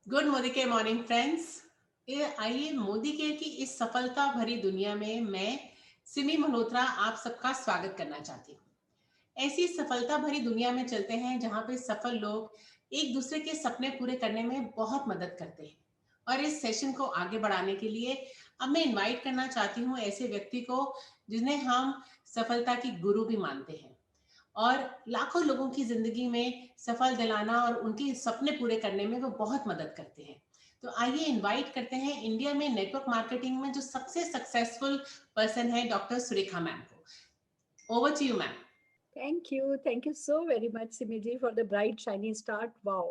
Good Modi के morning friends. आइए Modi care की इस सफलता भरी दुनिया में मैं सिमी मल्होत्रा आप सबका स्वागत करना चाहती हूँ। ऐसी सफलता भरी दुनिया में चलते हैं जहाँ पे सफल लोग एक दूसरे के सपने पूरे करने में बहुत मदद करते हैं। और इस सेशन को आगे बढ़ाने के लिए अब मैं इनवाइट करना चाहती हूँ ऐसे व्यक्ति को जिन्हें हम सफलता की गुरु भी मानते हैं और लाखों लोगों की जिंदगी में सफल दिलाना और उनके सपने पूरे करने में वो बहुत मदद करते हैं। तो आइए इनवाइट करते हैं इंडिया में नेटवर्क मार्केटिंग में जो सबसे सक्सेसफुल पर्सन है, डॉक्टर सुरेखा मैम को। Over to you ma'am. Thank you. Thank you so very much, Simiji, for the bright, shiny start. Wow.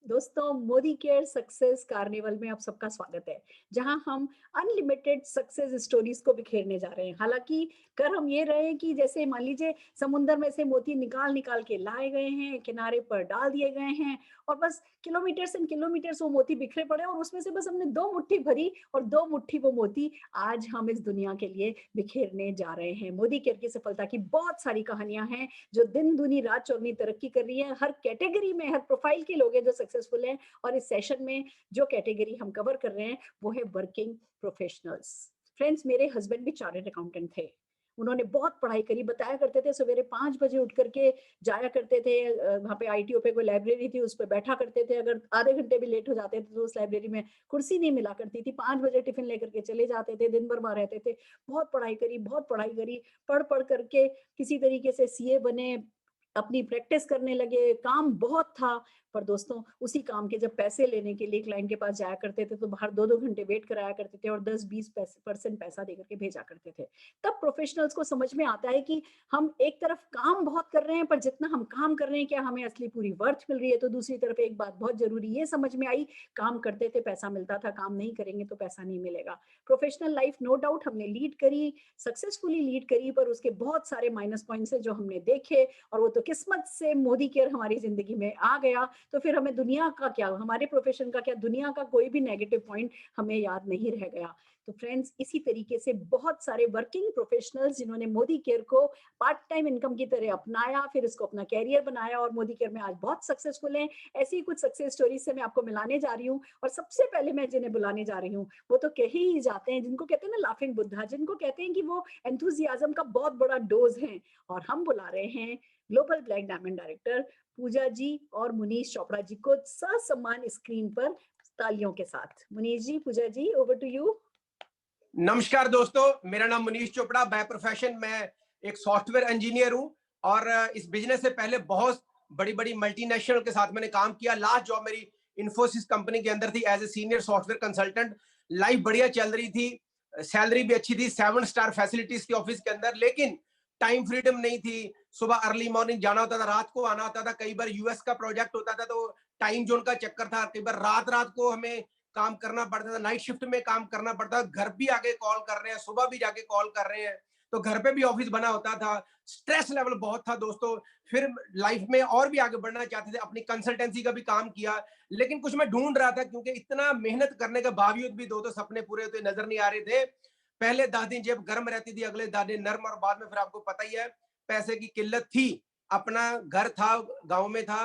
दोस्तों, मोदी केयर सक्सेस कार्निवल में आप सबका स्वागत है, जहां हम अनलिमिटेड सक्सेस स्टोरीज को बिखेरने जा रहे हैं। हालांकि कर हम ये रहे हैं कि जैसे मान लीजिए समुंदर में से मोती निकाल निकाल के लाए गए हैं, किनारे पर डाल दिए गए हैं और बस किलोमीटर्स एंड किलोमीटर्स वो मोती बिखरे पड़े और उसमें से बस हमने 2 मुट्ठी भरी और 2 मुट्ठी वो मोती आज हम इस दुनिया के लिए बिखेरने जा रहे हैं। मोदी केयर की सफलता की बहुत सारी कहानियां हैं जो दिन दुनी रात चौगनी तरक्की कर रही है। हर कैटेगरी में हर प्रोफाइल के लोग हैं जो सक्सेसफुल हैं और इस सेशन में जो कैटेगरी हम कवर कर रहे हैं वो है वर्किंग प्रोफेशनल्स। फ्रेंड्स, मेरे हस्बैंड भी चार्टर्ड अकाउंटेंट थे। उन्होंने बहुत पढ़ाई करी, बताया करते थे सवेरे 5 बजे उठ करके जाया करते थे। वहां पे आईटीओ पे कोई लाइब्रेरी थी, उस पर बैठा करते थे। अगर आधे घंटे भी लेट हो जाते थे तो उस लाइब्रेरी में कुर्सी नहीं मिला करती थी। 5 बजे टिफिन लेकर के चले जाते थे, दिन भर वहां रहते थे। बहुत पढ़ाई करी, बहुत पढ़ाई करी। पढ़ पढ़ करके किसी तरीके से सीए बने, अपनी प्रैक्टिस करने लगे। काम बहुत था, पर दोस्तों उसी काम के जब पैसे लेने के लिए क्लाइंट के पास जाया करते थे तो बाहर 2-2 घंटे वेट कराया करते थे और 10-20% पैसा देकर के भेजा करते थे। तब प्रोफेशनल्स को समझ में आता है कि हम एक तरफ काम बहुत कर रहे हैं, पर जितना हम काम कर रहे हैं क्या हमें असली पूरी वर्थ मिल रही है। तो दूसरी तरफ एक बात बहुत जरूरी ये समझ में आई, काम करते थे पैसा मिलता था, काम नहीं करेंगे तो पैसा नहीं मिलेगा। प्रोफेशनल लाइफ नो डाउट हमने लीड करी, सक्सेसफुली लीड करी, पर उसके बहुत सारे माइनस पॉइंट्स हैं जो हमने देखे। और वो तो किस्मत से मोदी केयर हमारी जिंदगी में आ गया, तो फिर हमें दुनिया का क्या, हमारे प्रोफेशन का क्या, दुनिया का कोई भी नेगेटिव पॉइंट हमें याद नहीं रह गया। तो फ्रेंड्स, इसी तरीके से बहुत सारे वर्किंग प्रोफेशनल्स जिन्होंने मोदी केयर को पार्ट टाइम इनकम की तरह अपनाया, फिर इसको अपना कैरियर बनाया और मोदी केयर में आज बहुत सक्सेसफुल हैं। ऐसी ही कुछ सक्सेस स्टोरीज से मैं आपको मिलाने जा रही हूँ। और सबसे पहले मैं जिन्हें बुलाने जा रही हूँ वो तो कह ही जाते हैं, जिनको कहते हैं ना लाफिंग बुद्धा, जिनको कहते हैं कि वो एंथुजियाज्म का बहुत बड़ा डोज है। और हम बुला रहे हैं ग्लोबल ब्लैक डायमंड डायरेक्टर पूजा जी और मुनीश चोपड़ा जी को ससम्मान स्क्रीन पर तालियों के साथ। मुनीश जी, पूजा जी, ओवर टू यू। नमस्कार दोस्तों, मेरा नाम मुनीश चोपड़ा। बाय प्रोफेशन मैं एक सॉफ्टवेयर इंजीनियर हूं और इस बिजनेस से पहले बहुत बड़ी बड़ी मल्टीनेशनल के साथ मैंने काम किया। लास्ट जॉब मेरी इन्फोसिस कंपनी के अंदर थी as a senior software consultant. Life बढ़िया चल रही थी, सैलरी भी अच्छी थी, 7 स्टार फैसिलिटीज थी ऑफिस के अंदर, लेकिन टाइम फ्रीडम नहीं थी। सुबह अर्ली मॉर्निंग जाना होता था, रात को आना होता था। कई बार यूएस का प्रोजेक्ट होता था तो टाइम जोन का चक्कर था। कई बार रात रात को हमें काम करना पड़ता था, नाइट शिफ्ट में काम करना पड़ता था। घर भी आके कॉल कर रहे हैं, सुबह भी जाके कॉल कर रहे हैं, तो घर पे भी ऑफिस बना होता था। स्ट्रेस लेवल बहुत था दोस्तों। फिर लाइफ में और भी आगे बढ़ना चाहते थे, अपनी कंसल्टेंसी का भी काम किया, लेकिन कुछ मैं ढूंढ रहा था क्योंकि इतना मेहनत करने के बावजूद भी दो सपने पूरे होते नजर नहीं आ रहे थे। पहले 10 दिन जेब गर्म रहती थी, अगले 10 दिन नर्म, और बाद में फिर आपको पता ही है पैसे की किल्लत थी। अपना घर था, गांव में था,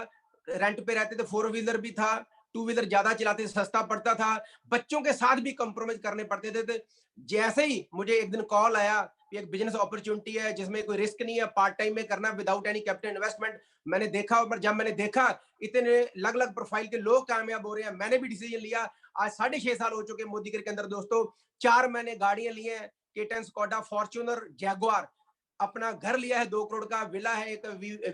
रेंट पे रहते थे, 4 व्हीलर भी था, 2 व्हीलर ज्यादा चलाते, सस्ता पड़ता था। बच्चों के साथ भी कंप्रोमाइज करने पड़ते थे। जैसे ही मुझे एक दिन कॉल आया, एक बिजनेस अपॉर्चुनिटी है जिसमें कोई रिस्क नहीं है, पार्ट टाइम में करना विदाउट एनी कैपिटल इन्वेस्टमेंट, मैंने देखा। और जब मैंने देखा इतने अलग अलग प्रोफाइल के लोग कामयाब हो रहे हैं, मैंने भी डिसीजन लिया। आज 6.5 साल हो चुके मोदी के अंदर दोस्तों। 4 मैंने गाड़ियां ली हैं, केटन, स्कोडा, फॉर्च्यूनर, जैगुआर। अपना घर लिया है 2 करोड़ का, विला है एक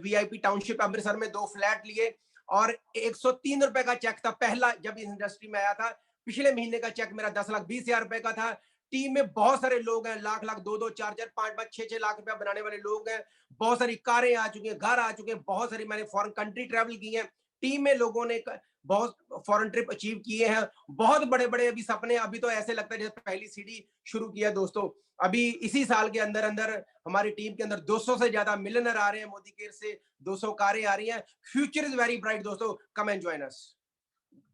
वीआईपी टाउनशिप अमृतसर में, 2 फ्लैट लिए। और 103 रुपए का चेक था पहला, जब इस इंडस्ट्री में आया था। पिछले महीने का चेक मेरा 10,20,000 रुपए का था। टीम में बहुत सारे लोग हैं, लाख लाख, 2-2, 4-4, 5-5, 6-6 लाख रुपया बनाने वाले लोग हैं। बहुत सारी कारें आ चुकी हैं, घर आ चुके हैं, बहुत सारी मैंने फॉरेन कंट्री ट्रैवल की है। टीम में लोगों ने बहुत फॉरेन ट्रिप अचीव किए हैं। बहुत बड़े बड़े अभी सपने, अभी तो ऐसे लगता है जैसे पहली सीढ़ी शुरू किया दोस्तों। अभी इसी साल के अंदर अंदर हमारी टीम के अंदर 200 से ज्यादा मिलियनर आ रहे हैं मोदी केयर से, 200 कारें आ रही हैं। फ्यूचर इज वेरी ब्राइट दोस्तों, कम एंड जॉइन अस।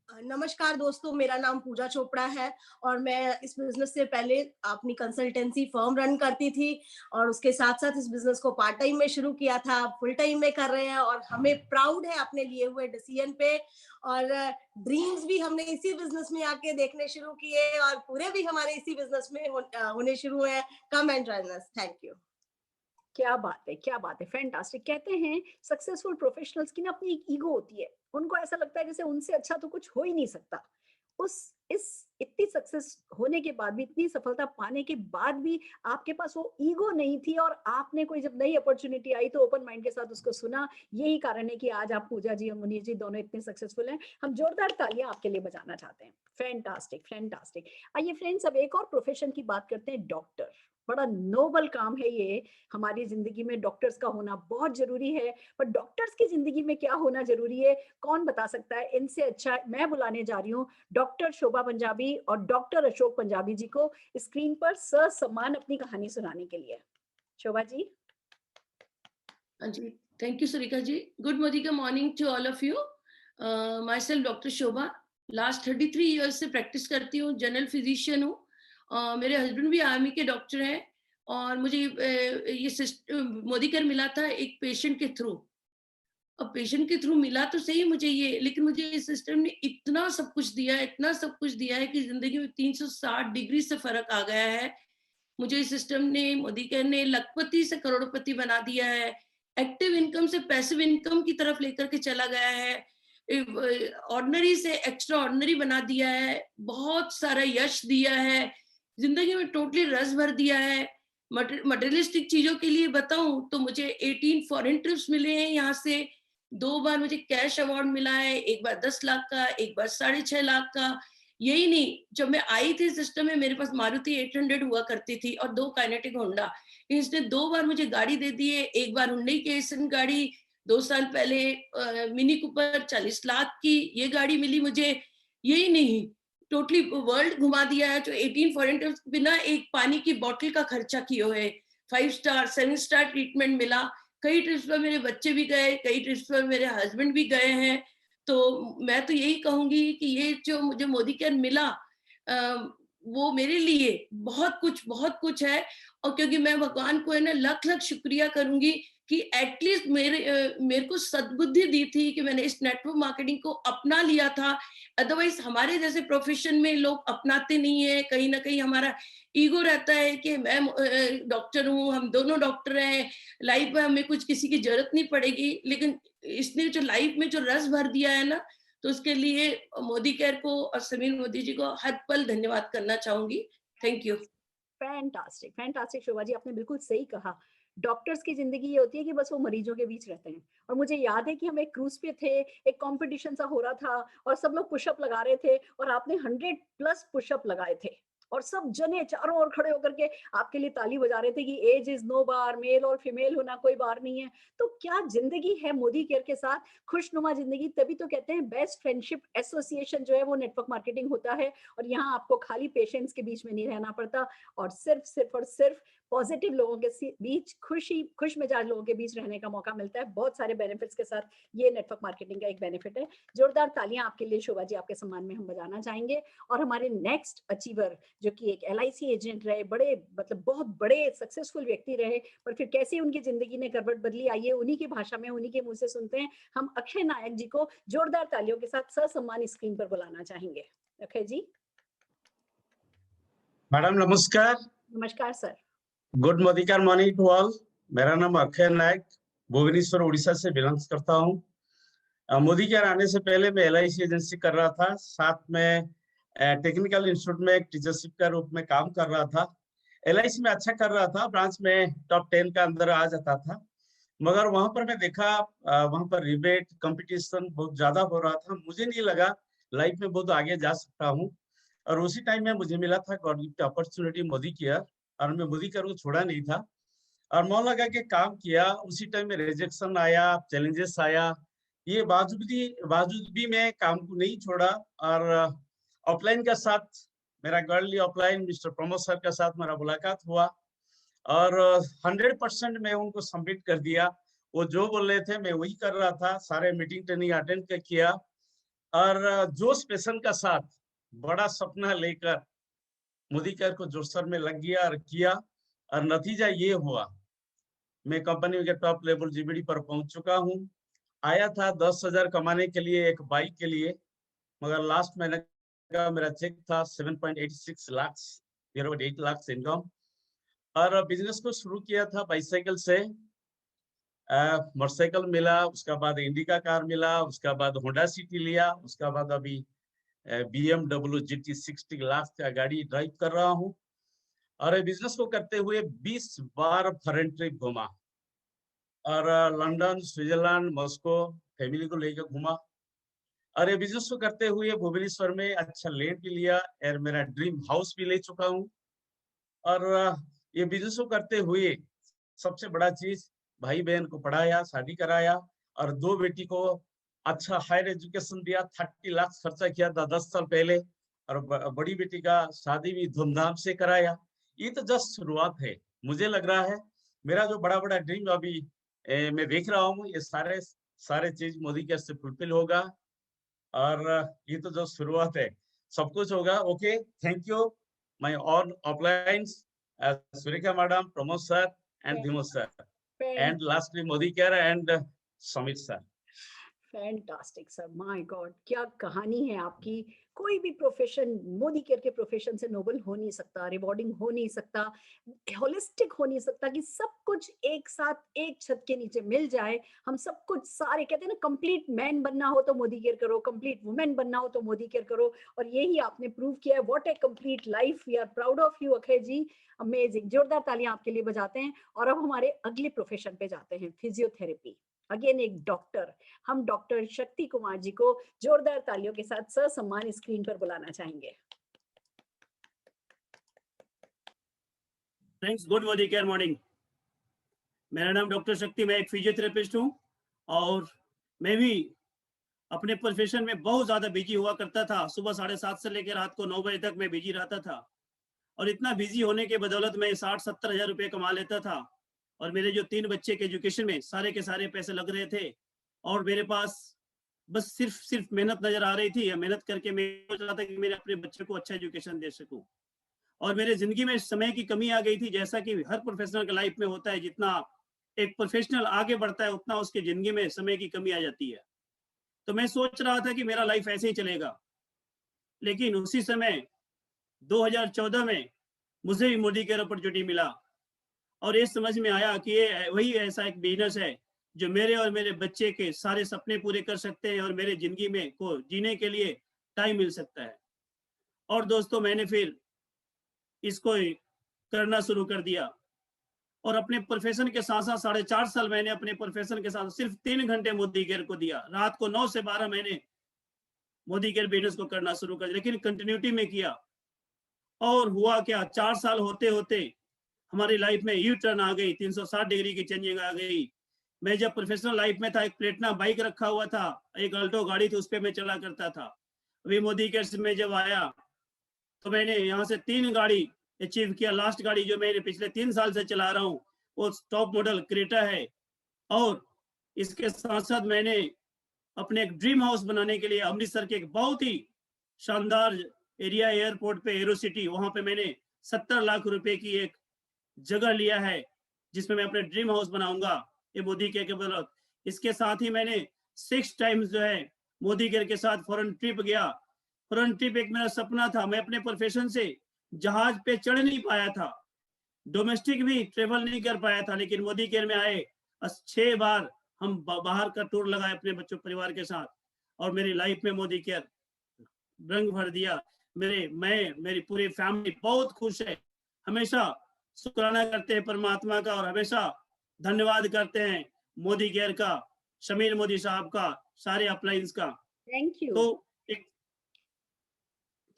नमस्कार दोस्तों, मेरा नाम पूजा चोपड़ा है और मैं इस बिजनेस से पहले अपनी कंसल्टेंसी फर्म रन करती थी और उसके साथ-साथ इस बिजनेस को पार्ट टाइम में शुरू किया था, फुल टाइम में कर रहे हैं और हमें प्राउड है अपने लिए हुए डिसीजन पे और ड्रीम्स भी हमने इसी बिजनेस में आके देखने शुरू किए और पूरे भी हमारे इसी बिजनेस में होने शुरू हुए हैं। Come and join us. Thank you. क्या बात है, क्या बात है, फैंटास्टिक। कहते हैं सक्सेसफुल प्रोफेशनल्स की ना अपनी एक ईगो होती है, उनको ऐसा लगता है जैसे उनसे अच्छा तो कुछ हो ही नहीं सकता। उस इस इतनी सक्सेस होने के बाद भी, इतनी सफलता पाने के बाद भी आपके पास वो ईगो नहीं थी और आपने कोई जब नई अपॉर्चुनिटी आई तो ओपन माइंड के साथ उसको सुना। यही कारण है कि आज आप पूजा जी और मुनीष जी दोनों इतने सक्सेसफुल हैं। हम जोरदार तालियां आपके लिए बजाना चाहते हैं। Fantastic, fantastic. आइए फ्रेंड्स, अब एक और प्रोफेशन की बात करते हैं, डॉक्टर। बड़ा नोबल काम है ये। हमारी जिंदगी में डॉक्टर्स का होना बहुत जरूरी है, पर डॉक्टर्स की जिंदगी में क्या होना जरूरी है, कौन बता सकता है? इनसे अच्छा मैं बुलाने जा रही हूँ डॉक्टर शोभा पंजाबी और डॉक्टर अशोक पंजाबी जी को स्क्रीन पर ससम्मान अपनी कहानी सुनाने के लिए। शोभा जी। हाँ जी, thank you Sarika ji. Good मोदिका morning to all of you. Myself doctor Shobha, last 33 years से प्रैक्टिस करती हूँ, जनरल फिजिशियन हूँ। मेरे हस्बैंड भी आर्मी के डॉक्टर हैं और मुझे ये मोदीकेयर मिला था एक पेशेंट के थ्रू। अब पेशेंट के थ्रू मिला तो सही मुझे ये, लेकिन मुझे इस सिस्टम ने इतना सब कुछ दिया है, इतना सब कुछ दिया है कि जिंदगी में 360 डिग्री से फर्क आ गया है। मुझे इस सिस्टम ने, मोदीकेयर ने लखपति से करोड़पति बना दिया है, एक्टिव इनकम से पैसिव इनकम की तरफ लेकर के चला गया है, ऑर्डिनरी से एक्स्ट्रा ऑर्डिनरी बना दिया है, बहुत सारा यश दिया है, जिंदगी में टोटली रस भर दिया है। मटेरियलिस्टिक चीजों के लिए बताऊं तो मुझे 18 फॉरेन ट्रिप्स मिले हैं यहाँ से, 2 बार मुझे कैश अवार्ड मिला है, एक बार 10 लाख का, एक बार 6.5 लाख का। यही नहीं, जब मैं आई थी सिस्टम में मेरे पास मारुति 800 हुआ करती थी और 2 काइनेटिक होंडा। इसने 2 बार मुझे गाड़ी दे दी है, एक बार हुंडई की एसन गाड़ी, 2 साल पहले मिनी कूपर 40 लाख की ये गाड़ी मिली मुझे। यही नहीं, टोटली वर्ल्ड घुमा दिया है, जो 18 फॉरेन ट्रिप्स बिना एक पानी की बोतल का खर्चा किए हुए, 5 स्टार 7 स्टार ट्रीटमेंट मिला। कई ट्रिप्स पर मेरे बच्चे भी गए, कई ट्रिप्स पर मेरे हस्बैंड भी गए हैं। तो मैं तो यही कहूंगी कि ये जो मुझे मोदीकेयर मिला वो मेरे लिए बहुत कुछ है। और क्योंकि मैं भगवान को है ना लख लख शुक्रिया करूंगी कि एटलीस्ट मेरे को सद्बुद्धि दी थी कि मैंने इस नेटवर्क मार्केटिंग को अपना लिया था। अदरवाइज हमारे जैसे प्रोफेशन में लोग अपनाते नहीं है, कहीं ना कहीं हमारा ईगो रहता है कि मैं डॉक्टर हूँ, हम दोनों डॉक्टर हैं, लाइफ में हमें कुछ किसी की जरूरत नहीं पड़ेगी। लेकिन इसने जो लाइफ में जो रस भर दिया है ना, तो उसके लिए मोदीकेयर को और समीर मोदी जी को हर पल धन्यवाद करना चाहूंगी। Thank you. Fantastic, fantastic Shobha ji, आपने बिल्कुल सही कहा। डॉक्टर्स की जिंदगी ये होती है कि बस वो मरीजों के बीच रहते हैं। और मुझे याद है कि हम एक क्रूज पे थे, एक कंपटीशन सा हो रहा था और सब लोग पुशअप लगा रहे थे और आपने 100+ पुशअप लगाए थे और सब जने चारों ओर खड़े होकर के आपके लिए ताली बजा रहे थे कि age is no bar, male और फीमेल होना कोई बार नहीं है। तो क्या जिंदगी है मोदीकेयर के साथ, खुशनुमा जिंदगी। तभी तो कहते हैं बेस्ट फ्रेंडशिप एसोसिएशन जो है वो नेटवर्क मार्केटिंग होता है। और यहाँ आपको खाली पेशेंट्स के बीच में नहीं रहना पड़ता और सिर्फ पॉजिटिव लोगों के बीच, खुश मिजाज लोगों के बीच रहने का मौका मिलता है। बहुत सारे बेनिफिट्स के साथ ये नेटवर्क मार्केटिंग का एक बेनिफिट है। जोरदार तालियां आपके लिए शोभा जी, आपके सम्मान में हम बजाना चाहेंगे। और हमारे नेक्स्ट अचीवर जो कि एक LIC एजेंट रहे, बड़े मतलब बहुत बड़े सक्सेसफुल व्यक्ति रहे, पर फिर कैसे उनकी जिंदगी ने करवट बदली, आइए उन्हीं की भाषा में, उन्हीं के मुंह से सुनते हैं। हम अक्षय नायक जी को जोरदार तालियों के साथ ससम्मान स्क्रीन पर बुलाना चाहेंगे। अक्षय जी। मैडम नमस्कार। नमस्कार sir. Good Modicare morning to all. मेरा नाम अक्षय नायक, भुवनेश्वर उड़ीसा से बिलोंग्स करता हूँ। मोदीकेयर आने से पहले मैं LIC एजेंसी कर रहा था, साथ में टेक्निकल इंस्टीट्यूट में एक टीचरशिप का रूप में काम कर रहा था। LIC में अच्छा कर रहा था, ब्रांच में टॉप 10 का अंदर आ जाता था, मगर वहां पर मैं देखा वहां पर रिबेट कंपटीशन बहुत ज्यादा हो रहा था। मुझे नहीं लगा लाइफ में बहुत आगे जा सकता हूँ। और उसी टाइम में मुझे मिला था गॉड गिफ्ट अपॉर्चुनिटी मोदीकेयर, और मैं मोदीकेयर को छोड़ा नहीं था और मन लगा के काम किया। उसी टाइम में रिजेक्शन आया, चैलेंजेस आया, ये बावजूद भी मैं काम को नहीं छोड़ा। और ऑफलाइन के साथ मेरा girly offline mister Pramod sir के साथ मेरा मुलाकात हुआ और 100% मैं उनको सबमिट कर दिया। वो जो बोल रहे थे मैं वही कर रहा था, सारे मीटिंग ट्रेनिंग अटेंड किया और जोश पैशन का साथ बड़ा सपना लेकर मोदी केयर को जोशर में लग गया और किया, और नतीजा ये हुआ, मैं कंपनी के टॉप लेवल जीबीडी पर पहुंच चुका हूं। आया था 10,000 कमाने के लिए, एक बाइक के लिए, मगर लास्ट महीने का मेरा चेक था 7.86 लाख, 8 लाख इनकम। और बिजनेस को शुरू किया था बाइसाइकिल से, मोटरसाइकिल मिला, उसका बाद इंडिका कार मिला, उसका बाद होंडा सिटी लिया, उसका बाद अभी BMW GT60 लाख का गाड़ी ड्राइव कर रहा हूँ। और बिजनेस को करते हुए 20 बार फॉरेन ट्रिप घूमा, और लंदन, स्विट्जरलैंड, मॉस्को फैमिली को लेकर घूमा। और ये बिजनेस को करते हुए भुवनेश्वर में अच्छा लैंड भी लिया और मेरा ड्रीम हाउस भी ले चुका हूँ। और ये बिजनेस को करते हुए सबसे बड़ा चीज, भाई बहन को पढ़ाया, शादी कराया, और 2 बेटी को अच्छा हायर एजुकेशन दिया। 30 लाख खर्चा किया था 10 साल पहले, और बड़ी बेटी का शादी भी धूमधाम से कराया। ये तो जस्ट शुरुआत है। मुझे लग रहा है मेरा जो बड़ा बड़ा ड्रीम अभी मैं देख रहा हूँ, ये सारे चीज मोदी केयर से फुलफिल होगा। और ये तो जो शुरुआत है, सब कुछ होगा। Okay, thank you my all offline, Surekha madam, Pramod sir and धीमो sir, and lastly Modicare and Samit sir. Fantastic sir, my God, क्या कहानी है आपकी। कोई भी प्रोफेशन मोदी केयर के प्रोफेशन से नोबल हो नहीं सकता, रिवॉर्डिंग हो नहीं सकता, होलिस्टिक हो नहीं सकता कि सब कुछ एक साथ एक छत के नीचे मिल जाए। हम सब कुछ, सारे कहते हैं ना, कंप्लीट मैन बनना हो तो मोदी केयर करो, कंप्लीट वुमेन बनना हो तो मोदी केयर करो, और यही आपने प्रूव किया है। What a complete life, we are proud of you Akshay ji, amazing. जोरदार तालियां आपके लिए बजाते हैं। और अब हमारे अगले प्रोफेशन पे जाते हैं, फिजियोथेरेपी। अगेन एक डॉक्टर, हम डॉक्टर शक्ति कुमार जी को जोरदार तालियों के साथ ससम्मान स्क्रीन पर बुलाना चाहेंगे। Thanks, good Modicare morning. मेरा नाम डॉक्टर शक्ति, मैं एक फिजियोथेरेपिस्ट हूँ, और मैं भी अपने प्रोफेशन में बहुत ज्यादा बिजी हुआ करता था। सुबह 7:30 से लेकर रात को 9 बजे तक मैं बिजी रहता था, और इतना बिजी होने के बदौलत मैं 60-70 हजार रुपये कमा लेता था, और मेरे जो 3 बच्चे के एजुकेशन में सारे के सारे पैसे लग रहे थे, और मेरे पास बस सिर्फ मेहनत नजर आ रही थी। मेहनत करके मैं सोच रहा था कि मेरे अपने बच्चे को अच्छा एजुकेशन दे सकूं, और मेरे जिंदगी में समय की कमी आ गई थी। जैसा कि हर प्रोफेशनल के लाइफ में होता है, जितना एक प्रोफेशनल आगे बढ़ता है उतना उसके जिंदगी में समय की कमी आ जाती है। तो मैं सोच रहा था कि मेरा लाइफ ऐसे ही चलेगा, लेकिन उसी समय 2014 में मुझे भी मोदी केयर अपॉर्चुनिटी मिला, और ये समझ में आया कि ये वही ऐसा एक बिजनेस है जो मेरे और मेरे बच्चे के सारे सपने पूरे कर सकते हैं, और मेरे जिंदगी में को जीने के लिए टाइम मिल सकता है। और दोस्तों, मैंने फिर इसको करना शुरू कर दिया, और अपने प्रोफेशन के साथ साथ 4.5 साल मैंने अपने प्रोफेशन के साथ सिर्फ 3 घंटे मोदी केयर को दिया। रात को 9 से 12 मैंने मोदी केयर बिजनेस को करना शुरू कर दिया, लेकिन कंटिन्यूटी में किया। और हुआ क्या, 4 साल होते होते हमारी लाइफ में यू टर्न आ गई, 360 डिग्री की चेंजिंग आ गई। मैं जब प्रोफेशनल लाइफ में था, एक प्लेटिना बाइक रखा हुआ था, एक अल्टो गाड़ी थी, उस पर मैं चला करता था। अभी मोदी केयर में जब आया तो मैंने यहाँ से 3 गाड़ी अचीव किया। लास्ट गाड़ी जो मैंने पिछले 3 साल से चला रहा हूँ वो टॉप मॉडल क्रेटा है। और इसके साथ साथ मैंने अपने एक ड्रीम हाउस बनाने के लिए अमृतसर के एक बहुत ही शानदार एरिया एयरपोर्ट पे, एरो सिटी, वहां पे मैंने 70 लाख रुपए की एक जगह लिया है, जिसमें मैं अपने ड्रीम हाउस बनाऊंगा, ये मोदी केयर के बदौलत। इसके साथ ही मैंने 6 टाइम्स जो है मोदी केयर के साथ फॉरेन ट्रिप गया। फॉरेन ट्रिप एक मेरा सपना था। मैं अपने प्रोफेशन से जहाज पे चढ़ नहीं पाया था, डोमेस्टिक भी ट्रेवल नहीं कर पाया था, लेकिन मोदी केयर में आए 6 बार हम बाहर का टूर लगाए अपने बच्चों परिवार के साथ, और मेरी लाइफ में मोदी केयर रंग भर दिया। मेरी पूरी फैमिली बहुत खुश है। हमेशा शुक्राना करते हैं परमात्मा का, और हमेशा धन्यवाद करते हैं मोदी केयर का, शमीर मोदी साहब का, सारे अपलाइंस का। Thank you. तो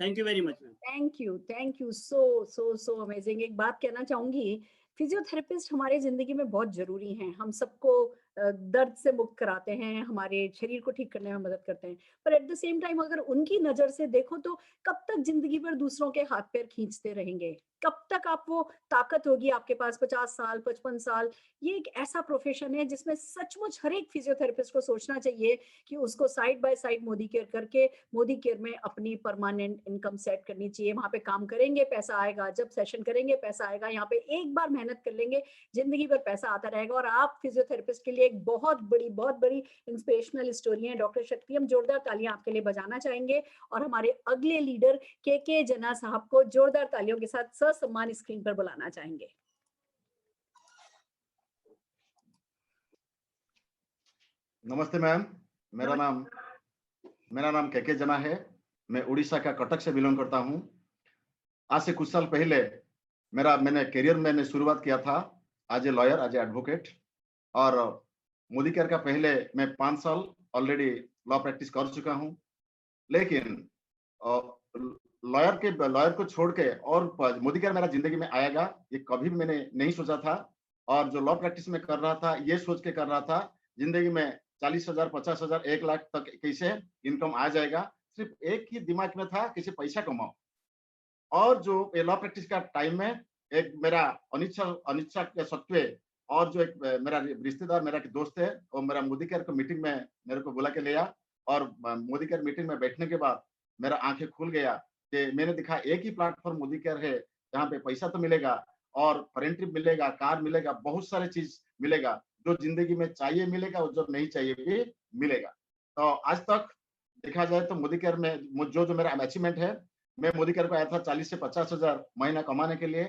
thank you very much ma'am. Thank you so amazing. एक बात कहना चाहूंगी, फिजियोथेरेपिस्ट हमारे जिंदगी में बहुत जरूरी हैं। हम सबको दर्द से मुक्त कराते हैं, हमारे शरीर को ठीक करने में मदद करते हैं। पर एट द सेम टाइम अगर उनकी नज़र से देखो तो कब तक ज़िंदगी भर दूसरों के हाथ-पैर खींचते रहेंगे? कब तक आप वो ताकत होगी आपके पास 50 साल, 55 साल? ये एक ऐसा प्रोफ़ेशन है जिसमें सचमुच हर एक फिज़ियोथेरेपिस्ट को सोचना चाहिए कि उसको side by side Modi care करके, मोदी केयर में अपनी परमानेंट इनकम सेट करनी चाहिए। वहाँ पे काम करेंगे, पैसा आएगा, जब सेशन करेंगे पैसा आएगा। यहाँ पे एक बार मेहनत कर लेंगे, ज़िंदगी भर पैसा आता रहेगा और आप फिज़ियोथेरेपिस्ट के लिए एक बहुत बड़ी इंस्पिरेशनल स्टोरी है डॉक्टर शक्ति। हम जोरदार तालियाँ आपके लिए बजाना चाहेंगे और हमारे अगले लीडर के जना साहब को जोरदार तालियों के साथ ससम्मान स्क्रीन पर बुलाना चाहेंगे। नमस्ते मैम, मेरा नाम के जना है। मैं उड़ीसा का कटक से बिलोंग करता हूँ। आज से कुछ साल पहले मैंने करियर मैंने शुरुआत किया था as a lawyer, as a advocate. और मोदी केयर का पहले मैं 5 साल ऑलरेडी लॉ प्रैक्टिस कर चुका हूँ। लेकिन लॉयर को छोड़ के और मोदी केयर मेरा जिंदगी में आएगा ये कभी भी मैंने नहीं सोचा था। और जो लॉ प्रैक्टिस में कर रहा था ये सोच के कर रहा था जिंदगी में 40,000, 50,000, 1 लाख तक कैसे इनकम आ जाएगा। सिर्फ एक ही दिमाग में था, कैसे पैसा कमाओ। और जो लॉ प्रैक्टिस का टाइम में एक मेरा अनिच्छा के सत्वे और जो एक मेरा रिश्तेदार, मेरा एक दोस्त है, वो मेरा मोदी केयर को मीटिंग में मेरे को बुला के ले आया। और मोदी केयर मीटिंग में बैठने के बाद मेरा आंखें खुल गया कि मैंने देखा एक ही प्लेटफॉर्म मोदी केयर है जहाँ पे पैसा तो मिलेगा और फॉरेन ट्रिप मिलेगा, कार मिलेगा, बहुत सारे चीज मिलेगा जो जिंदगी में चाहिए मिलेगा और जो नहीं चाहिए भी मिलेगा। तो आज तक देखा जाए तो मोदी केयर में जो मेरा अचीवमेंट है, मैं मोदी केयर को आया था 40 से 50,000 महीना कमाने के लिए।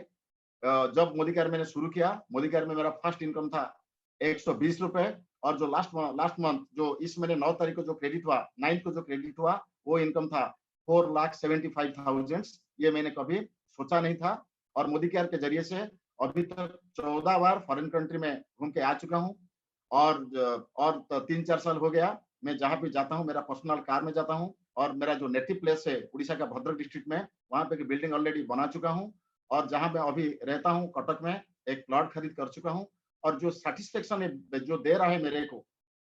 जब मोदी केयर मैंने शुरू किया, मोदी केयर में मेरा फर्स्ट इनकम था 120 रुपए। और जो लास्ट मंथ जो इस महीने 9 तारीख को जो क्रेडिट हुआ, 9 को जो क्रेडिट हुआ, वो इनकम था 4,75,000। ये मैंने कभी सोचा नहीं था। और मोदी केयर के जरिए से अभी तक 14 बार फॉरेन कंट्री में घूम के आ चुका हूँ। और 3-4 साल हो गया मैं जहाँ भी जाता हूँ मेरा पर्सनल कार में जाता हूँ। और मेरा जो नेटिव प्लेस है उड़ीसा का भद्रक डिस्ट्रिक्ट में, वहाँ पे बिल्डिंग ऑलरेडी बना चुका हूँ। और जहाँ मैं अभी रहता हूँ कटक में एक प्लॉट खरीद कर चुका हूँ। और जो सेटिस्फेक्शन जो दे रहा है मेरे को,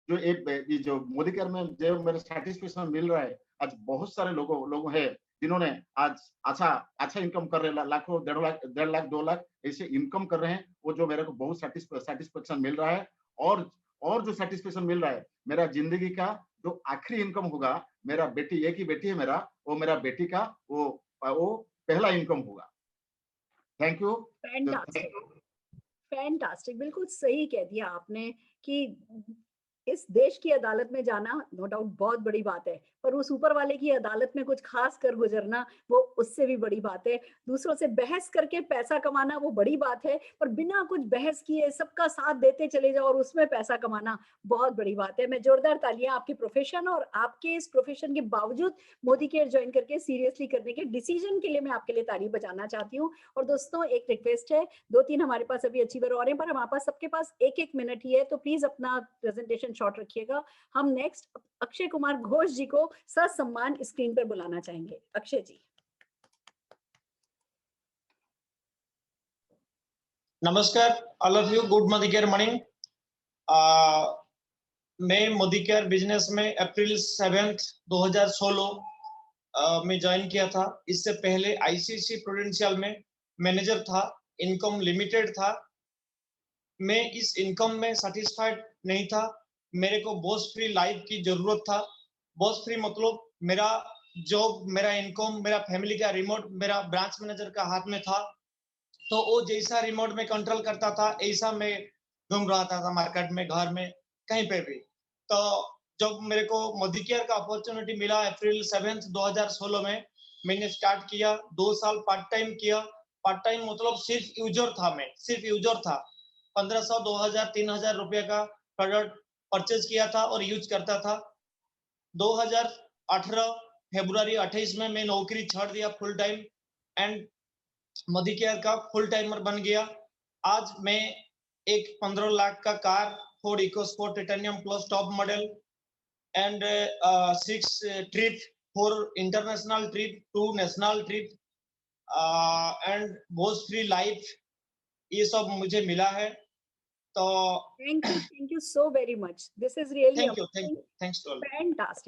जो एक जो मोदी केयर में जो मेरे सेटिस्फेक्शन मिल रहा है, आज बहुत सारे लोग हैं जिन्होंने आज अच्छा इनकम कर रहे हैं, लाखों, 1.5 लाख 2 लाख ऐसे इनकम कर रहे हैं। वो जो मेरे को बहुत सेटिस्फेक्शन मिल रहा है। और जो सेटिस्फेक्शन मिल रहा है, मेरा जिंदगी का जो आखिरी इनकम होगा, मेरा बेटी, एक ही बेटी है मेरा, वो मेरा बेटी का वो पहला इनकम होगा। Thank you. फैंटास्टिक, बिल्कुल सही कह दिया आपने कि इस देश की अदालत में जाना नो डाउट बहुत बड़ी बात है, पर उस ऊपर वाले की अदालत में कुछ खास कर गुजरना वो उससे भी बड़ी बात है। दूसरों से बहस करके पैसा कमाना वो बड़ी बात है, पर बिना कुछ बहस किए सबका साथ देते चले जाओ और उसमें पैसा कमाना बहुत बड़ी बात है। मैं जोरदार तालियां आपके प्रोफेशन और आपके इस प्रोफेशन के बावजूद मोदी केयर ज्वाइन करके सीरियसली करने के डिसीजन के लिए मैं आपके लिए ताली बजाना चाहती हूँ। और दोस्तों एक रिक्वेस्ट है, 2-3 हमारे पास अभी अचीवर और हैं, पर हमारे पास सबके पास 1-1 मिनट ही है, तो प्लीज अपना प्रेजेंटेशन शॉर्ट रखिएगा। हम नेक्स्ट अक्षय कुमार घोष जी को ससम्मान स्क्रीन पर बुलाना चाहेंगे। अक्षय जी। नमस्कार all of you, good Modicare morning. मैं मोदी केयर बिजनेस में अप्रैल 7, 2016 में ज्वाइन किया था। इससे पहले आईसीआईसी प्रूडेंशियल में मैनेजर था, इनकम लिमिटेड था। मैं इस इनकम में सेटिस्फाइड नहीं था, मेरे को बॉस फ्री लाइफ की जरूरत था। बॉस फ्री मतलब मेरा जॉब, मेरा इनकम, मेरा फैमिली का रिमोट मेरा ब्रांच मैनेजर का हाथ में था। तो वो जैसा रिमोट में कंट्रोल करता था ऐसा मैं घूम रहा था मार्केट में, घर में, कहीं पे भी। तो जब मेरे को मोदी केयर का अपॉर्चुनिटी मिला अप्रैल 7, 2016 में, मैंने स्टार्ट किया। 2 साल पार्ट टाइम किया। पार्ट टाइम मतलब सिर्फ यूजर था, मैं सिर्फ यूजर था। 1500, 2000, 3000 रुपये का प्रोडक्ट परचेज किया था और यूज करता था। 2018 फरवरी 28 में मैं नौकरी छोड़ दिया full time and Modi care का फुल टाइमर बन गया। आज मैं एक 15 लाख का car, Ford EcoSport titanium plus top model and 6 trip, 4 international trip, 2 national trip and boss free life, ये सब मुझे मिला है। तो Thank you so very much. This is really thanks to all.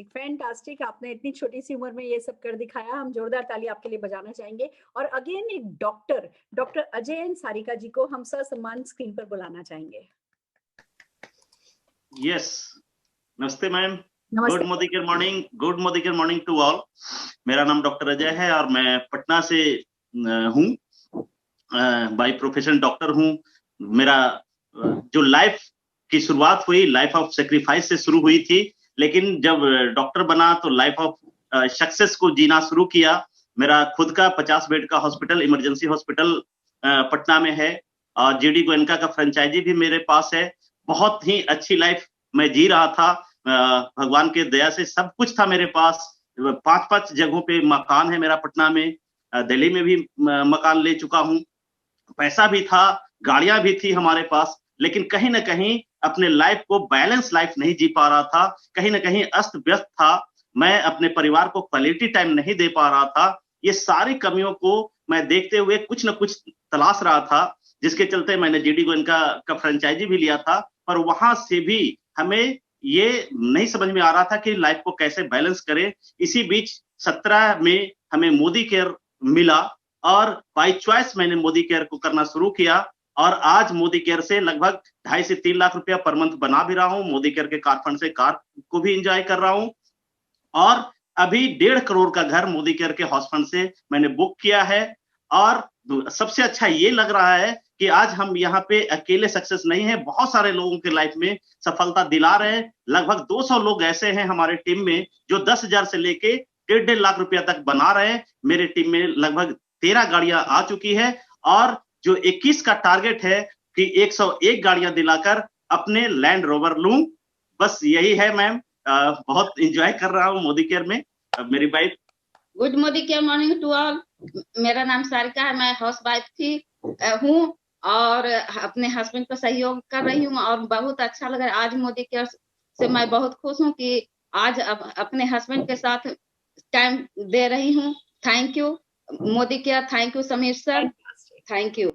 Fantastic. आपने इतनी छोटी सी उम्र में ये सब कर दिखाया। हम जोरदार ताली आपके लिए बजाना चाहेंगे। और अगेन एक डॉक्टर अजय एन सारिका जी को हम ससम्मान स्क्रीन पर बुलाना चाहेंगे। यस, नमस्ते मैम। नमस्ते। Good Modi morning to all. मेरा नाम डॉक्टर अजय है और मैं पटना से हूँ। बाय प्रोफेशन डॉक्टर हूँ। मेरा जो लाइफ की शुरुआत हुई लाइफ ऑफ सेक्रीफाइस से शुरू हुई थी, लेकिन जब डॉक्टर बना तो लाइफ ऑफ सक्सेस को जीना शुरू किया। मेरा खुद का 50 बेड का हॉस्पिटल, इमरजेंसी हॉस्पिटल पटना में है और जीडी गोयनका का फ्रेंचाइजी भी मेरे पास है। बहुत ही अच्छी लाइफ मैं जी रहा था। भगवान के दया से सब कुछ था मेरे पास। 5 जगहों पे मकान है मेरा पटना में। दिल्ली में भी मकान ले चुका हूँ। पैसा भी था, गाड़ियां भी थी हमारे पास, लेकिन कहीं ना कहीं अपने लाइफ को बैलेंस लाइफ नहीं जी पा रहा था। कहीं ना कहीं अस्त व्यस्त था। मैं अपने परिवार को क्वालिटी टाइम नहीं दे पा रहा था। ये सारी कमियों को मैं देखते हुए कुछ न कुछ तलाश रहा था, जिसके चलते मैंने जीडी गोयनका का फ्रेंचाइजी भी लिया था। पर वहां से भी हमें ये नहीं समझ में आ रहा था कि लाइफ को कैसे बैलेंस करें। इसी बीच 17 में हमें मोदी केयर मिला और बाय चॉइस मैंने मोदी केयर को करना शुरू किया और आज मोदी केयर से लगभग 2.5 से 3 लाख रुपया पर मंथ बना भी रहा हूँ। मोदी केयर के कार फंड से कार को भी एंजॉय कर रहा हूँ और अभी 1.5 करोड़ का घर मोदी केयर के हाउस फंड से मैंने बुक किया है। और सबसे अच्छा ये लग रहा है कि आज हम यहाँ पे अकेले सक्सेस नहीं है, बहुत सारे लोगों के लाइफ में सफलता दिला रहे हैं। लगभग 200 लोग ऐसे हैं हमारे टीम में जो 10,000 से लेके 1.5 लाख रुपया तक बना रहे हैं। मेरे टीम में लगभग 13 गाड़ियां आ चुकी है और जो 21 का टारगेट है कि 101 गाड़ियां दिलाकर अपने लैंड रोवर लूं। बस यही है मैम। बहुत एंजॉय कर रहा हूँ मोदी केयर में। मेरी wife. Good Modicare morning to all. मेरा नाम सारिका है। मैं हाउस वाइफ हूँ और अपने हस्बैंड को सहयोग कर रही हूँ और बहुत अच्छा लग रहा है। आज मोदी केयर से मैं बहुत खुश हूँ कि आज अपने हस्बैंड के साथ टाइम दे रही हूँ। Thank you Modi care. Thank you Sameer sir. Thank you.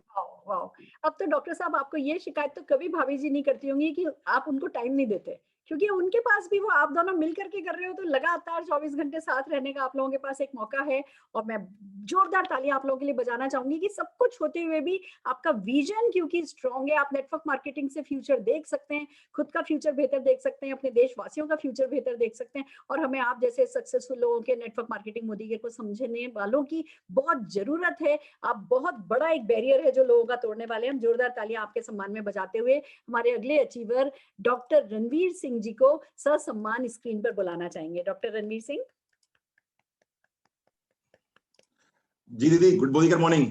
वाह। अब तो डॉक्टर साहब आपको ये शिकायत तो कभी भाभी जी नहीं करती होंगी कि आप उनको टाइम नहीं देते, क्योंकि उनके पास भी वो आप दोनों मिल करके कर रहे हो, तो लगातार 24 घंटे साथ रहने का आप लोगों के पास एक मौका है। और मैं जोरदार तालियां आप लोगों के लिए बजाना चाहूंगी कि सब कुछ होते हुए भी आपका विजन क्योंकि स्ट्रांग है। आप नेटवर्क मार्केटिंग से फ्यूचर देख सकते हैं, खुद का फ्यूचर बेहतर देख सकते हैं, अपने देशवासियों का फ्यूचर बेहतर देख सकते हैं। और हमें आप जैसे सक्सेसफुल लोगों के नेटवर्क मार्केटिंग मोदी केयर को समझने वालों की बहुत जरूरत है। आप बहुत बड़ा एक बैरियर है जो लोगों का तोड़ने वाले हैं। हम जोरदार तालियां आपके सम्मान में बजाते हुए हमारे अगले अचीवर डॉक्टर रणवीर सिंह जी को ससम्मान स्क्रीन पर बुलाना चाहेंगे। डॉक्टर रणवीर सिंह। जी दीदी, गुड मॉर्निंग।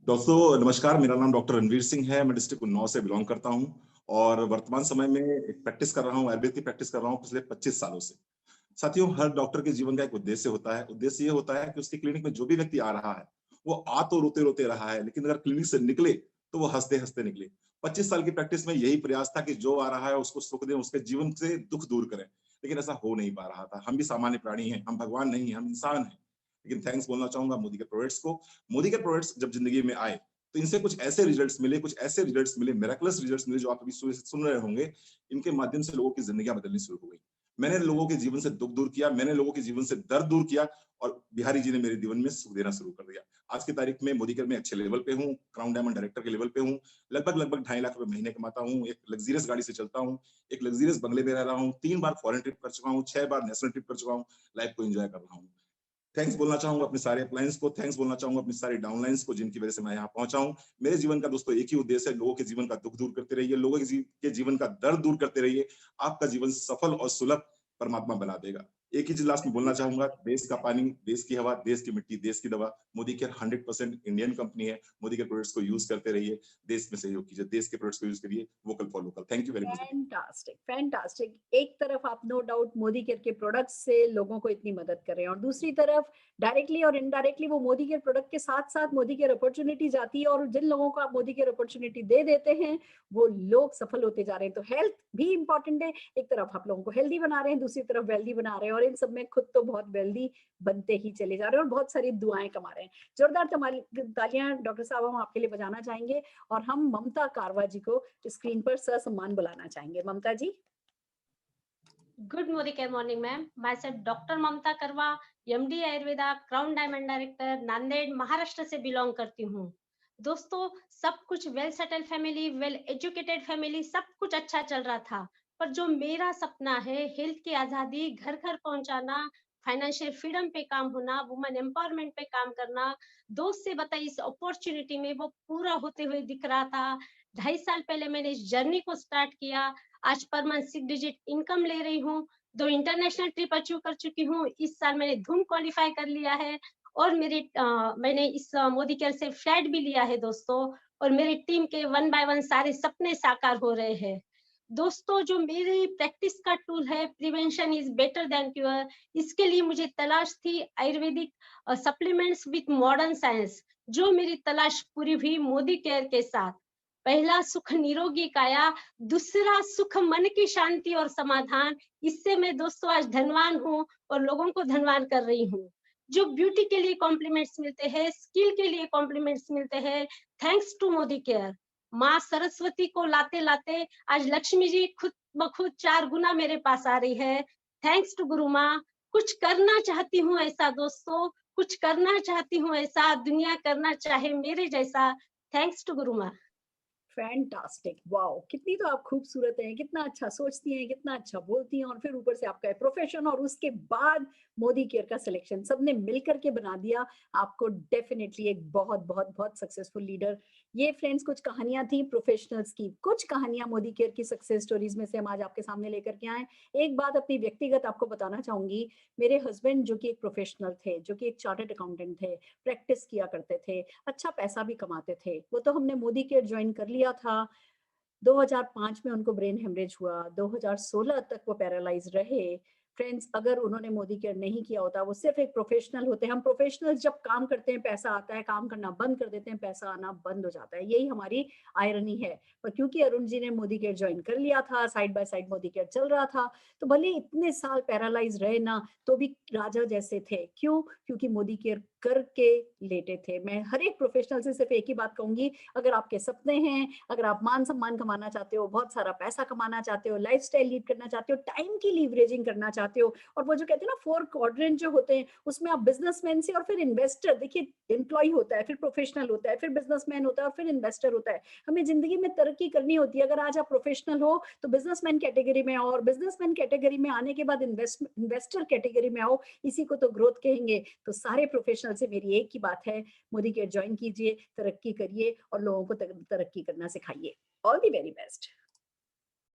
दोस्तों नमस्कार। मेरा नाम डॉक्टर रणवीर सिंह है। मैं डिस्ट्रिक्ट उन्नाव से बिलोंग करता हूं और वर्तमान समय में एक प्रैक्टिस कर रहा हूं, आयुर्वेद की प्रैक्टिस कर रहा हूं पिछले 25 सालों से। साथियों, हर डॉक्टर के जीवन का एक उद्देश्य होता है। उद्देश्य ये होता है कि उसकी क्लिनिक में जो भी व्यक्ति आ रहा है वो आ तो रोते रोते रहा है, लेकिन अगर क्लिनिक से निकले तो वो हंसते हंसते निकले। 25 साल की प्रैक्टिस में यही प्रयास था कि जो आ रहा है उसको सुख दें, उसके जीवन से दुख दूर करें, लेकिन ऐसा हो नहीं पा रहा था। हम भी सामान्य प्राणी हैं, हम भगवान नहीं हैं, हम इंसान हैं। लेकिन थैंक्स बोलना चाहूंगा मोदी केयर प्रोडक्ट्स को। मोदी केयर प्रोडक्ट्स जब जिंदगी में आए तो इनसे कुछ ऐसे रिजल्ट्स मिले, मिरेकलस रिजल्ट्स मिले जो आप अभी सुन रहे होंगे। इनके माध्यम से लोगों की जिंदगियां बदलनी शुरू हो गई। मैंने लोगों के जीवन से दुख दूर किया, मैंने लोगों के जीवन से दर्द दूर किया और बिहारी जी ने मेरे जीवन में सुख देना शुरू कर दिया। आज की तारीख में मोदी केयर में अच्छे लेवल पे हूँ, क्राउन डायमंड डायरेक्टर के लेवल पे हूँ। लगभग 2.5 लाख रुपए महीने कमाता हूँ। एक लग्जरियस गाड़ी से चलता हूँ, एक लग्जरियस बंगले में रह रहा हूँ, 3 बार फॉरेन ट्रिप कर चुका हूँ, 6 बार नेशनल ट्रिप कर चुका हूँ। लाइफ को एंजॉय कर रहा हूँ। थैंक्स बोलना चाहूंगा अपने सारे अपलाइंस को, थैंक्स बोलना चाहूंगा अपनी सारी डाउनलाइंस को जिनकी वजह से मैं यहाँ पहुंचा हूँ। मेरे जीवन का दोस्तों एक ही उद्देश्य है, लोगों के जीवन का दुख दूर करते रहिए, लोगों के जीवन का दर्द दूर करते रहिए। आपका जीवन सफल और सुलभ परमात्मा बना देगा। एक ही चीज लास्ट में बोलना चाहूंगा, देश का पानी, देश की हवा, देश की मिट्टी, देश की दवा। मोदी केयर 100% इंडियन कंपनी है। मोदी केयर प्रोडक्ट्स को यूज करते रहिए, देश में सहयोग कीजिए, देश के प्रोडक्ट्स को यूज करिए, vocal for local. Thank you very much. Fantastic. एक तरफ आप नो डाउट मोदी केयर के प्रोडक्ट्स से लोगों को इतनी मदद कर रहे हैं और दूसरी तरफ डायरेक्टली और इनडायरेक्टली वो मोदी केयर प्रोडक्ट के साथ साथ मोदी केयर अपॉर्चुनिटीज आती है और जिन लोगों को आप मोदी केयर अपॉर्चुनिटी दे देते हैं वो लोग सफल होते जा रहे हैं। तो हेल्थ भी इंपॉर्टेंट है। एक तरफ आप लोगों को हेल्दी बना रहे हैं, दूसरी तरफ वेल्दी बना रहे हैं और इन सब में खुद तो बहुत वेल्दी बनते ही चले जा रहे हैं और बहुत सारी दुआएं कमा रहे हैं। जोरदार तालियां डॉक्टर साहब हम आपके लिए बजाना चाहेंगे और हम ममता कारवा जी को स्क्रीन पर ससम्मान बुलाना चाहेंगे। ममता जी। Good morning, ma'am. Myself Dr. Mamta Karwa, MD Ayurveda, crown diamond director, Nanded Maharashtra से बिलोंग करती हूँ। दोस्तों, सब कुछ well settle family, well educated family, सब कुछ अच्छा चल रहा था, पर जो मेरा सपना है हेल्थ की आजादी, घर घर पहुंचाना, फाइनेंशियल फ्रीडम पे काम होना, वुमेन एम्पावरमेंट पे काम करना, दोस्त से बताई इस अपॉर्चुनिटी में वो पूरा होते हुए दिख रहा था। 2.5 साल पहले मैंने इस जर्नी को स्टार्ट किया। आज पर मंथ 6 डिजिट इनकम ले रही हूँ, 2 इंटरनेशनल ट्रिप अचीव कर चुकी हूँ। इस साल मैंने धूम क्वालिफाई कर लिया है और मैंने इस मोदी केयर से फ्लैट भी लिया है दोस्तों, और मेरी टीम के 1 बाय 1 सारे सपने साकार हो रहे हैं। दोस्तों, जो मेरी प्रैक्टिस का टूल है prevention is better than cure, इसके लिए मुझे तलाश थी Ayurvedic supplements with modern science. जो मेरी तलाश पूरी हुई मोदी केयर के साथ। पहला सुख निरोगी काया, दूसरा सुख मन की शांति और समाधान। इससे मैं दोस्तों आज धनवान हूँ और लोगों को धनवान कर रही हूँ। जो ब्यूटी के लिए कॉम्प्लीमेंट्स मिलते हैं, स्किल के लिए कॉम्प्लीमेंट्स मिलते हैं, थैंक्स टू मोदी केयर। माँ सरस्वती को लाते लाते आज लक्ष्मी जी खुद ब खुद 4 गुना मेरे पास आ रही है। थैंक्स टू गुरु माँ। कुछ करना चाहती हूँ ऐसा दोस्तों, कुछ करना चाहती हूँ ऐसा, दुनिया करना चाहे मेरे जैसा। थैंक्स टू गुरु माँ। फैंटास्टिक, वाओ, कितनी तो आप खूबसूरत हैं, कितना अच्छा सोचती हैं, कितना अच्छा बोलती हैं, और फिर ऊपर से आपका प्रोफेशन और उसके बाद मोदी केयर का सिलेक्शन सबने मिलकर के बना दिया आपको डेफिनेटली एक बहुत बहुत बहुत सक्सेसफुल लीडर। ये फ्रेंड्स कुछ कहानियां थी प्रोफेशनल्स की, कुछ कहानियां मोदी केयर की सक्सेस स्टोरीज में से हम आज आपके सामने लेकर के आए। एक बात अपनी व्यक्तिगत आपको बताना चाहूंगी, मेरे हस्बैंड जो कि एक प्रोफेशनल थे, जो कि एक चार्टर्ड अकाउंटेंट थे, प्रैक्टिस किया करते थे, अच्छा पैसा भी कमाते थे, वो तो हमने मोदी केयर ज्वाइन कर लिया था। 2005 में उनको ब्रेन हेमरेज हुआ, 2016 तक वो पैरालाइज रहे। फ्रेंड्स, अगर उन्होंने मोदी केयर नहीं किया होता, वो सिर्फ एक प्रोफेशनल होते। हम प्रोफेशनल्स जब काम करते हैं पैसा आता है, काम करना बंद कर देते हैं पैसा आना बंद हो जाता है, यही हमारी आयरनी है। पर क्योंकि अरुण जी ने मोदी केयर ज्वाइन कर लिया था, side by side Modi care चल रहा था, तो भले इतने साल पैरालाइज रहे ना, तो भी राजा जैसे थे। क्यों? क्योंकि मोदी केयर करके लेटे थे। मैं हर एक प्रोफेशनल से सिर्फ एक ही बात कहूंगी, अगर आपके सपने हैं, अगर आप मान सम्मान कमाना चाहते हो, बहुत सारा पैसा कमाना चाहते हो, लाइफस्टाइल लीड करना चाहते हो, टाइम की लीवरेजिंग करना चाहते हो, और वो जो कहते हैं ना 4 क्वाड्रेंट जो होते हैं, उसमें आप बिजनेसमैन से और फिर इन्वेस्टर, देखिए एम्प्लॉय होता है, फिर प्रोफेशनल होता है, फिर बिजनेसमैन होता है और फिर इन्वेस्टर होता है। हमें जिंदगी में तरक्की करनी होती है। अगर आज आप प्रोफेशनल हो तो बिजनेसमैन कैटेगरी में आओ, और बिजनेसमैन कैटेगरी में आने के बाद इन्वेस्टर कैटेगरी में आओ, इसी को तो ग्रोथ कहेंगे। तो सारे प्रोफेशनल से मेरी एक ही बात है, मोदी केयर ज्वाइन कीजिए, तरक्की करिए और लोगों को तरक्की करना सिखाइए। All the very best.